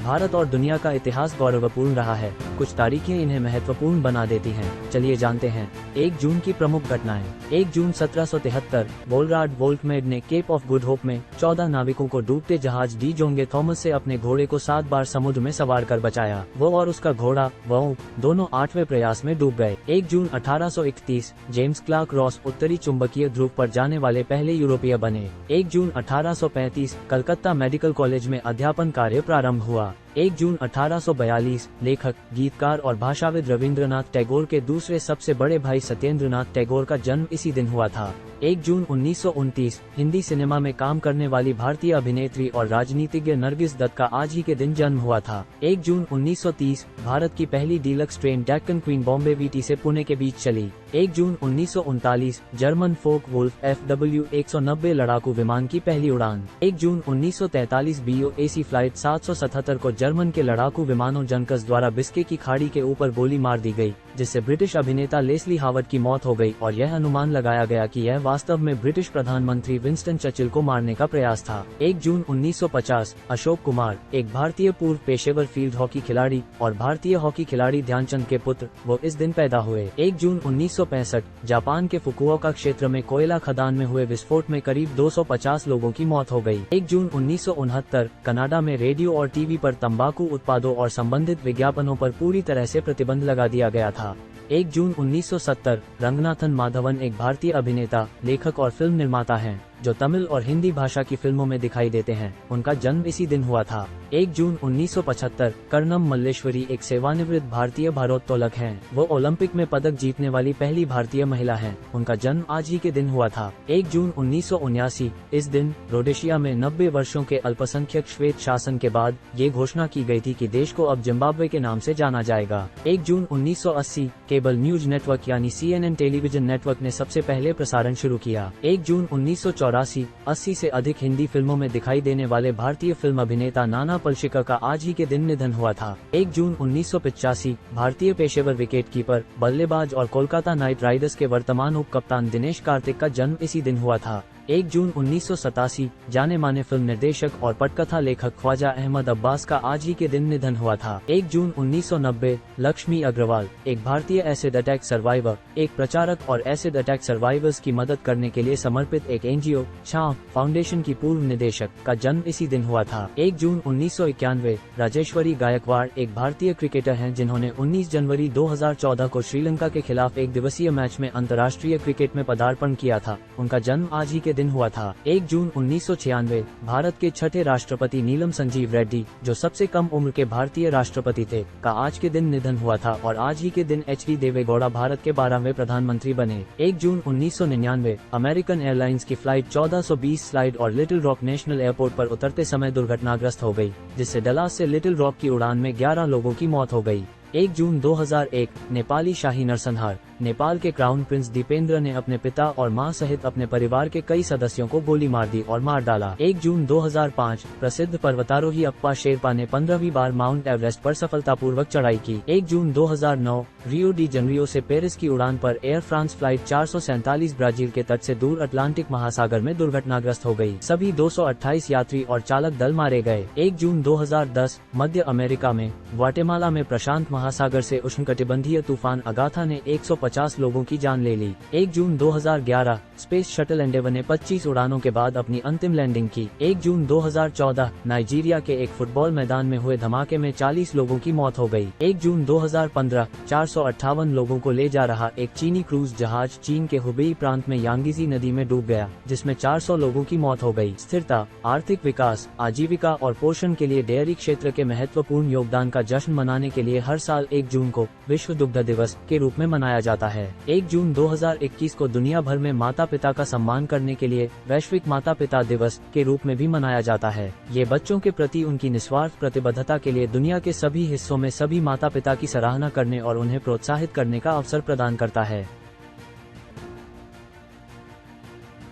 भारत और दुनिया का इतिहास गौरवपूर्ण रहा है। कुछ तारीखें इन्हें महत्वपूर्ण बना देती हैं। चलिए जानते हैं 1 जून की प्रमुख घटनाएं। 1 जून 1773 वोलराड वोल्कमेड ने केप ऑफ गुड होप में 14 नाविकों को डूबते जहाज डी जोंगे थॉमस से अपने घोड़े को 7 बार समुद्र में सवार कर बचाया। वो और उसका घोड़ा वो दोनों 8वें प्रयास में डूब गए। 1 जून 1831 जेम्स क्लार्क रॉस उत्तरी चुंबकीय ध्रुव पर जाने वाले पहले यूरोपीय बने। 1 जून 1835 कलकत्ता मेडिकल कॉलेज में अध्यापन कार्य प्रारंभ हुआ। 1 जून 1842 लेखक, गीतकार और भाषाविद रविंद्रनाथ टैगोर के दूसरे सबसे बड़े भाई सत्येंद्रनाथ टैगोर का जन्म इसी दिन हुआ था। 1 जून 1929 हिंदी सिनेमा में काम करने वाली भारतीय अभिनेत्री और राजनीतिज्ञ नरगिस दत्त का आज ही के दिन जन्म हुआ था। 1 जून 1930 भारत की पहली deluxe train Deccan queen Bombay VT से पुणे के बीच चली। 1 जून 1939 जर्मन फोक वुल्फ FW-190 लड़ाकू विमान की पहली उड़ान। 1 जून 1943 BOAC फ्लाइट 777 को जर्मन के लड़ाकू विमानों जनकस द्वारा बिस्के की खाड़ी के ऊपर गोली मार दी गई, जिससे ब्रिटिश अभिनेता लेस्ली हावर्ड की मौत हो गई और यह अनुमान लगाया गया कि यह वास्तव में ब्रिटिश प्रधानमंत्री विंस्टन चर्चिल को मारने का प्रयास था। 1 जून 1950 अशोक कुमार, एक भारतीय पूर्व पेशेवर फील्ड हॉकी खिलाड़ी और भारतीय हॉकी खिलाड़ी ध्यानचंद के पुत्र, वो इस दिन पैदा हुए। 1 जून 1965 जापान के फुकुओका क्षेत्र में कोयला खदान में हुए विस्फोट में करीब 250 लोगों की मौत हो गई। 1 जून 1969 कनाडा में रेडियो और टीवी पर तंबाकू उत्पादों और संबंधित विज्ञापनों पर पूरी तरह से प्रतिबंध लगा दिया गया था। 1 जून 1970 रंगनाथन माधवन एक भारतीय अभिनेता, लेखक और फिल्म निर्माता हैं, जो तमिल और हिंदी भाषा की फिल्मों में दिखाई देते हैं। उनका जन्म इसी दिन हुआ था। 1 जून 1975 कर्णम मल्लेश्वरी एक सेवानिवृत्त भारतीय भारोत्तोलक हैं। वो ओलंपिक में पदक जीतने वाली पहली भारतीय महिला हैं। उनका जन्म आज ही के दिन हुआ था। 1 जून 1979 इस दिन रोडेशिया में 90 वर्षों के अल्पसंख्यक श्वेत शासन के बाद ये घोषणा की गई थी कि देश को अब जिम्बाब्वे के नाम से जाना जाएगा। 1 जून 1980 केबल न्यूज नेटवर्क यानी CNN टेलीविजन नेटवर्क ने सबसे पहले प्रसारण शुरू किया। 1 जून 80 से अधिक हिंदी फिल्मों में दिखाई देने वाले भारतीय फिल्म अभिनेता नाना पलशिकर का आज ही के दिन निधन हुआ था। 1 जून 1985 भारतीय पेशेवर विकेटकीपर, बल्लेबाज और कोलकाता नाइट राइडर्स के वर्तमान उप कप्तान दिनेश कार्तिक का जन्म इसी दिन हुआ था। 1 जून 1987 जाने माने फिल्म निर्देशक और पटकथा लेखक ख्वाजा अहमद अब्बास का आज ही के दिन निधन हुआ था। 1 जून 1990 लक्ष्मी अग्रवाल, एक भारतीय एसिड अटैक सर्वाइवर, एक प्रचारक और एसिड अटैक सर्वाइवर्स की मदद करने के लिए समर्पित एक NGO छांव फाउंडेशन की पूर्व निदेशक का जन्म इसी दिन हुआ था। 1 जून 1991 राजेश्वरी गायकवाड़ एक भारतीय क्रिकेटर हैं जिन्होंने 19 जनवरी 2014 को श्रीलंका के खिलाफ एक दिवसीय मैच में अंतर्राष्ट्रीय क्रिकेट में पदार्पण किया था। उनका जन्म आज ही के दिन हुआ था। 1 जून 1996 भारत के छठे राष्ट्रपति नीलम संजीव रेड्डी, जो सबसे कम उम्र के भारतीय राष्ट्रपति थे, का आज के दिन निधन हुआ था और आज ही के दिन HD देवेगौड़ा भारत के 12वें प्रधानमंत्री बने। 1 जून 1999 अमेरिकन एयरलाइंस की फ्लाइट 1420 स्लाइड और लिटिल रॉक नेशनल एयरपोर्ट पर उतरते समय दुर्घटनाग्रस्त हो गई, जिससे डलास से लिटिल रॉक की उड़ान में 11 लोगों की मौत हो गई। 1 जून 2001 नेपाली शाही नरसंहार, नेपाल के क्राउन प्रिंस दीपेंद्र ने अपने पिता और मां सहित अपने परिवार के कई सदस्यों को गोली मार दी और मार डाला। 1 जून 2005 प्रसिद्ध पर्वतारोही अप्पा शेरपा ने 15वीं बार माउंट एवरेस्ट पर सफलतापूर्वक चढ़ाई की। 1 जून 2009 रियो डी जनरियो से पेरिस की उड़ान पर एयर फ्रांस फ्लाइट 447 ब्राजील के तट से दूर अटलांटिक महासागर में दुर्घटनाग्रस्त हो गई। सभी 228 यात्री और चालक दल मारे गए। 1 जून 2010 मध्य अमेरिका में ग्वाटेमाला में प्रशांत महासागर से उष्णकटिबंधीय तूफान अगाथा ने 150 लोगों की जान ले ली। 1 जून 2011 स्पेस शटल एंडेवर ने 25 उड़ानों के बाद अपनी अंतिम लैंडिंग की। 1 जून 2014 नाइजीरिया के एक फुटबॉल मैदान में हुए धमाके में 40 लोगों की मौत हो गई। 1 जून 2015 458 लोगों को ले जा रहा एक चीनी क्रूज जहाज चीन के हुबेई प्रांत में यांगीजी नदी में डूब गया, जिसमें 400 लोगों की मौत हो गई। स्थिरता, आर्थिक विकास, आजीविका और पोषण के लिए डेयरी क्षेत्र के महत्वपूर्ण योगदान का जश्न मनाने के लिए हर साल 1 जून को विश्व दुग्ध दिवस के रूप में मनाया जाता है। 1 जून 2021 को दुनिया भर में माता पिता का सम्मान करने के लिए वैश्विक माता पिता दिवस के रूप में भी मनाया जाता है। ये बच्चों के प्रति उनकी निस्वार्थ प्रतिबद्धता के लिए दुनिया के सभी हिस्सों में सभी माता पिता की सराहना करने और उन्हें प्रोत्साहित करने का अवसर प्रदान करता है।